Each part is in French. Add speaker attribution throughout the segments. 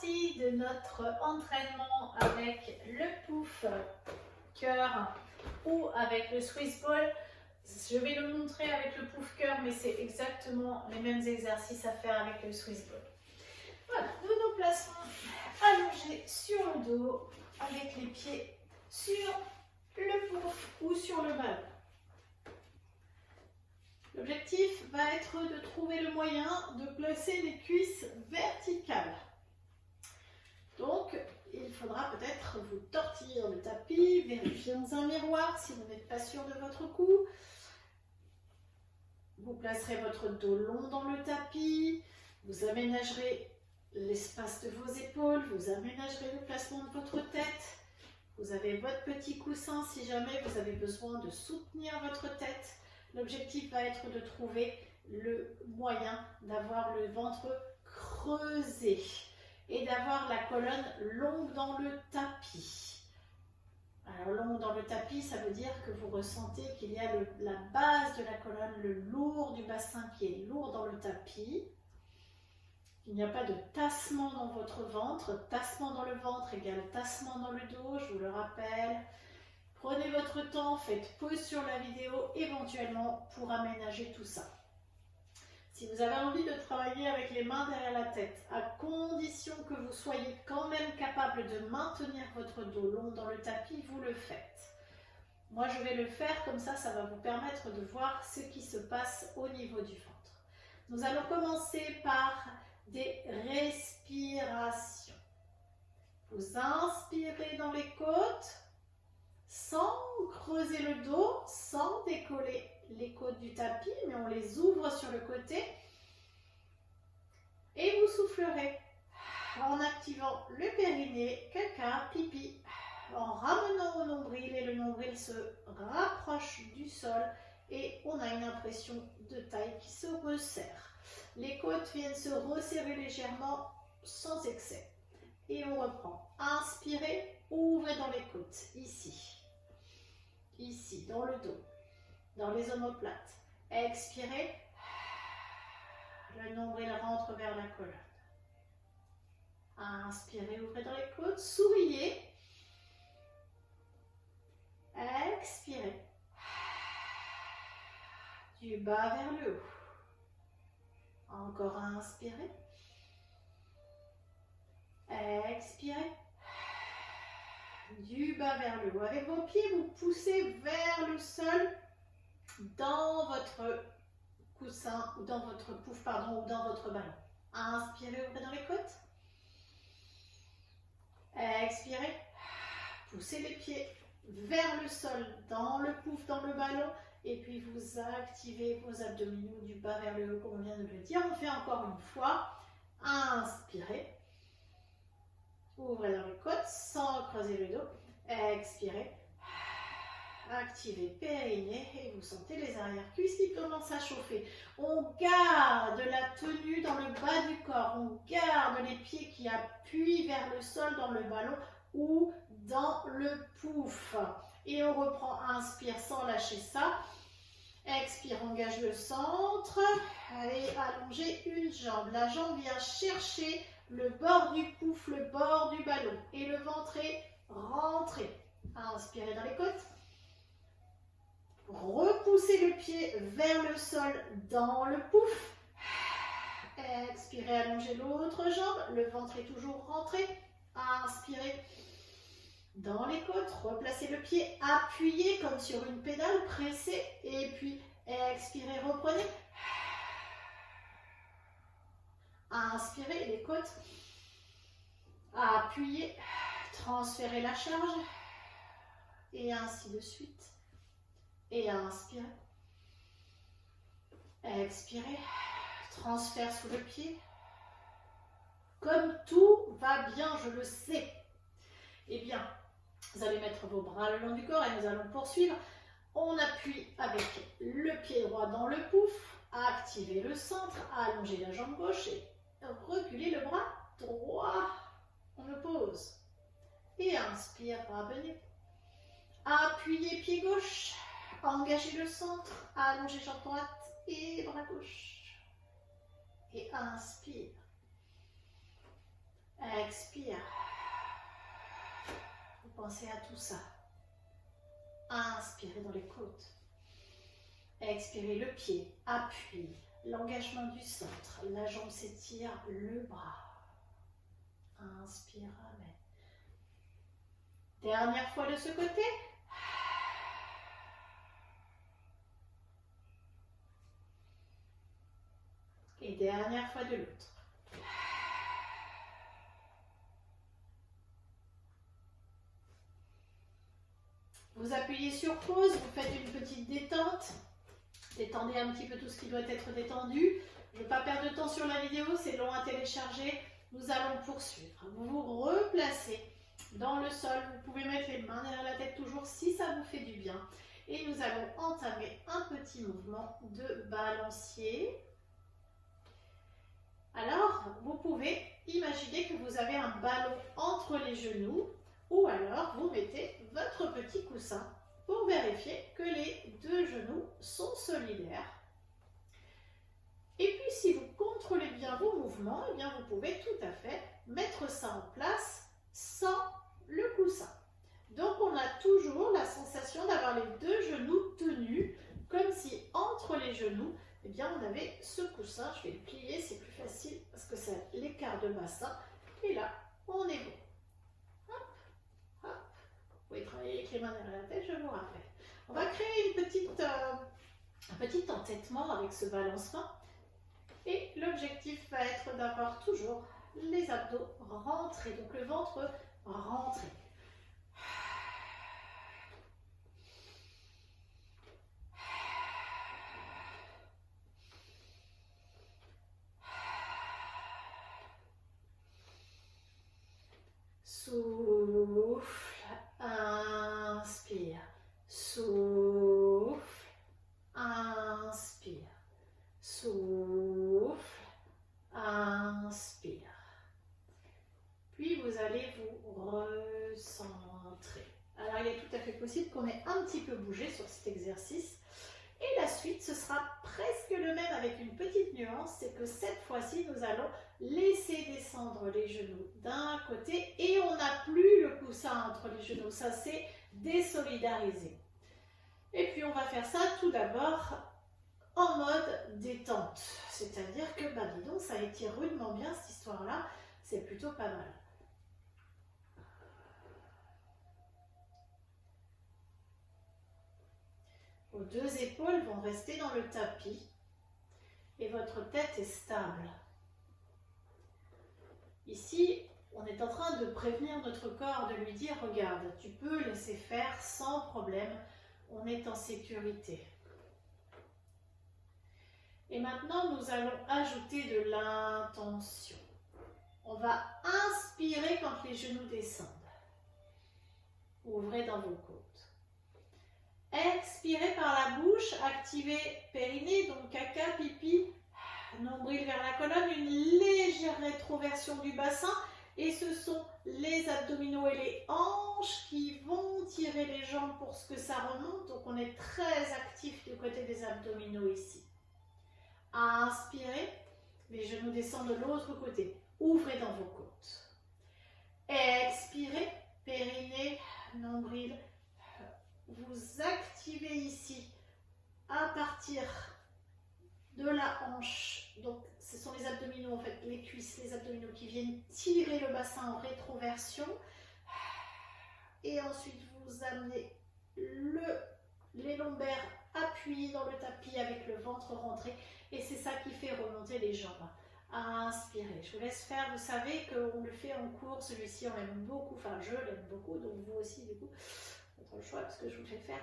Speaker 1: partie de notre entraînement avec le pouf cœur ou avec le Swiss ball. Je vais le montrer avec le pouf cœur, mais c'est exactement les mêmes exercices à faire avec le Swiss ball. Voilà, nous nous plaçons allongés sur le dos avec les pieds sur le pouf ou sur le ballon. L'objectif va être de trouver le moyen de placer les cuisses verticales. Donc, il faudra peut-être vous tortiller le tapis, vérifier dans un miroir si vous n'êtes pas sûr de votre cou. Vous placerez votre dos long dans le tapis, vous aménagerez l'espace de vos épaules, vous aménagerez le placement de votre tête. Vous avez votre petit coussin si jamais vous avez besoin de soutenir votre tête. L'objectif va être de trouver le moyen d'avoir le ventre creusé et d'avoir la colonne longue dans le tapis. Alors longue dans le tapis, ça veut dire que vous ressentez qu'il y a la base de la colonne, le lourd du bassin qui est lourd dans le tapis. Il n'y a pas de tassement dans votre ventre. Tassement dans le ventre égale tassement dans le dos, je vous le rappelle. Prenez votre temps, faites pause sur la vidéo éventuellement pour aménager tout ça. Si vous avez envie de travailler avec les mains derrière la tête, à condition que vous soyez quand même capable de maintenir votre dos long dans le tapis, vous le faites. Moi, je vais le faire comme ça, ça va vous permettre de voir ce qui se passe au niveau du ventre. Nous allons commencer par des respirations. Vous inspirez dans les côtes, sans creuser le dos, sans décoller les côtes du tapis, mais on les ouvre sur le côté. Et vous soufflerez en activant le périnée, caca, pipi, en ramenant au nombril et le nombril se rapproche du sol et on a une impression de taille qui se resserre. Les côtes viennent se resserrer légèrement sans excès. Et on reprend. Inspirez, ouvrez dans les côtes, ici. Ici, dans le dos, dans les omoplates. Expirez. Le nombril rentre vers la colonne. Inspirez, ouvrez dans les côtes. Souriez. Expirez. Du bas vers le haut. Encore inspirez. Expirez. Du bas vers le haut. Avec vos pieds, vous poussez vers le sol dans votre coussin ou dans votre pouf, pardon, ou dans votre ballon. Inspirez, ouvrez dans les côtes. Expirez. Poussez les pieds vers le sol dans le pouf, dans le ballon. Et puis vous activez vos abdominaux du bas vers le haut, comme on vient de le dire. On fait encore une fois. Inspirez. Ouvrez dans les côtes sans creuser le dos. Expirez. Activez périnée et vous sentez les arrière-cuisses qui commencent à chauffer. On garde la tenue dans le bas du corps. On garde les pieds qui appuient vers le sol dans le ballon ou dans le pouf. Et on reprend. Inspire sans lâcher ça. Expire, engage le centre. Et allongez une jambe. La jambe vient chercher le bord du pouf, le bord du ballon. Et le ventre est rentré. Inspirez dans les côtes. Repoussez le pied vers le sol dans le pouf. Expirez, allongez l'autre jambe. Le ventre est toujours rentré. Inspirez dans les côtes. Replacez le pied appuyé comme sur une pédale. Pressez. Et puis expirez, reprenez. Inspirez les côtes. Appuyez. Transférez la charge. Et ainsi de suite. Et inspirez. Expirez. Transfert sous le pied. Comme tout va bien, je le sais. Eh bien, vous allez mettre vos bras le long du corps et nous allons poursuivre. On appuie avec le pied droit dans le pouf. Activez le centre. Allongez la jambe gauche et reculez le bras droit. On le pose. Et inspire, ramenez. Appuyez pied gauche. Engagez le centre, allongez jambe droite et bras gauche. Et inspire. Expire. Vous pensez à tout ça. Inspirez dans les côtes. Expirez le pied, appui, l'engagement du centre. La jambe s'étire, le bras. Inspire, amen. Dernière fois de ce côté. Et dernière fois de l'autre. Vous appuyez sur pause, vous faites une petite détente. Détendez un petit peu tout ce qui doit être détendu. Je ne veux pas perdre de temps sur la vidéo, c'est long à télécharger. Nous allons poursuivre. Vous vous replacez dans le sol. Vous pouvez mettre les mains derrière la tête toujours si ça vous fait du bien. Et nous allons entamer un petit mouvement de balancier. Alors, vous pouvez imaginer que vous avez un ballon entre les genoux ou alors vous mettez votre petit coussin pour vérifier que les deux genoux sont solidaires. Et puis, si vous contrôlez bien vos mouvements, eh bien, vous pouvez tout à fait mettre ça en place sans le coussin. Donc, on a toujours la sensation d'avoir les deux genoux tenus, comme si entre les genoux, eh bien, on avait ce coussin. Je vais le plier, c'est plus facile parce que c'est l'écart de bassin. Et là, on est bon. Hop, hop. Vous pouvez travailler avec les mains derrière la tête, je vous rappelle. On va créer un petit entêtement avec ce balancement. Et l'objectif va être d'avoir toujours les abdos rentrés, donc le ventre rentré. Souffle, inspire, souffle, inspire, souffle, inspire. Puis vous allez vous recentrer. Alors il est tout à fait possible qu'on ait un petit peu bougé sur cet exercice. Et la suite, ce sera presque le même avec une petite nuance, c'est que cette fois-ci, nous allons laisser descendre les genoux d'un côté et on n'a plus le coussin entre les genoux. Ça, c'est désolidarisé. Et puis, on va faire ça tout d'abord en mode détente. C'est-à-dire que, bah dis donc, ça étire rudement bien cette histoire-là. C'est plutôt pas mal. Vos deux épaules vont rester dans le tapis et votre tête est stable. Ici, on est en train de prévenir notre corps, de lui dire, regarde, tu peux laisser faire sans problème, on est en sécurité. Et maintenant, nous allons ajouter de l'intention. On va inspirer quand les genoux descendent. Ouvrez dans vos côtes. Expirez par la bouche, activez périnée, donc caca, pipi, nombril vers la colonne, une légère rétroversion du bassin et ce sont les abdominaux et les hanches qui vont tirer les jambes pour ce que ça remonte, donc on est très actif du côté des abdominaux ici. Inspirez, les genoux descendent de l'autre côté, ouvrez dans vos côtes. Expirez, périnée, nombril. Vous activez ici à partir de la hanche. Donc, ce sont les abdominaux, en fait, les cuisses, les abdominaux qui viennent tirer le bassin en rétroversion. Et ensuite, vous amenez les lombaires appuyés dans le tapis avec le ventre rentré. Et c'est ça qui fait remonter les jambes. Inspirez. Je vous laisse faire. Vous savez qu'on le fait en cours. Celui-ci, on l'aime beaucoup. Enfin, je l'aime beaucoup. Donc, vous aussi, du coup. Le choix parce que je vous le fais faire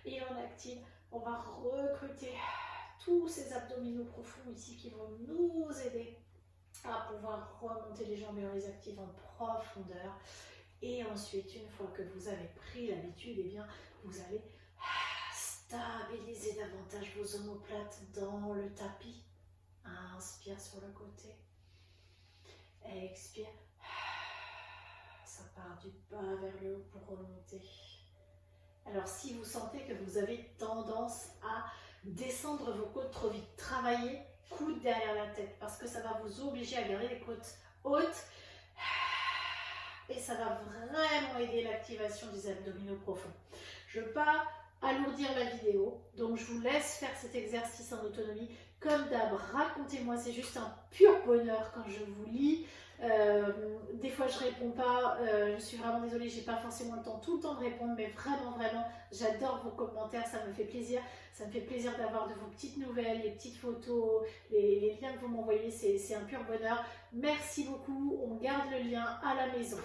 Speaker 1: et on active, on va recruter tous ces abdominaux profonds ici qui vont nous aider à pouvoir remonter les jambes et on les active en profondeur et ensuite une fois que vous avez pris l'habitude, eh bien vous allez stabiliser davantage vos omoplates dans le tapis. Inspire sur le côté, expire. Ça part du bas vers le haut pour remonter. Alors si vous sentez que vous avez tendance à descendre vos côtes trop vite, travaillez coude derrière la tête parce que ça va vous obliger à garder les côtes haute. Et ça va vraiment aider l'activation des abdominaux profonds. Je ne veux pas alourdir la vidéo, donc je vous laisse faire cet exercice en autonomie. Comme d'hab, racontez-moi, c'est juste un pur bonheur quand je vous lis. Des fois je réponds pas, je suis vraiment désolée, j'ai pas forcément le temps tout le temps de répondre, mais vraiment j'adore vos commentaires, ça me fait plaisir. Ça me fait plaisir d'avoir de vos petites nouvelles, les petites photos, les liens que vous m'envoyez, c'est un pur bonheur. Merci beaucoup, on garde le lien à la maison.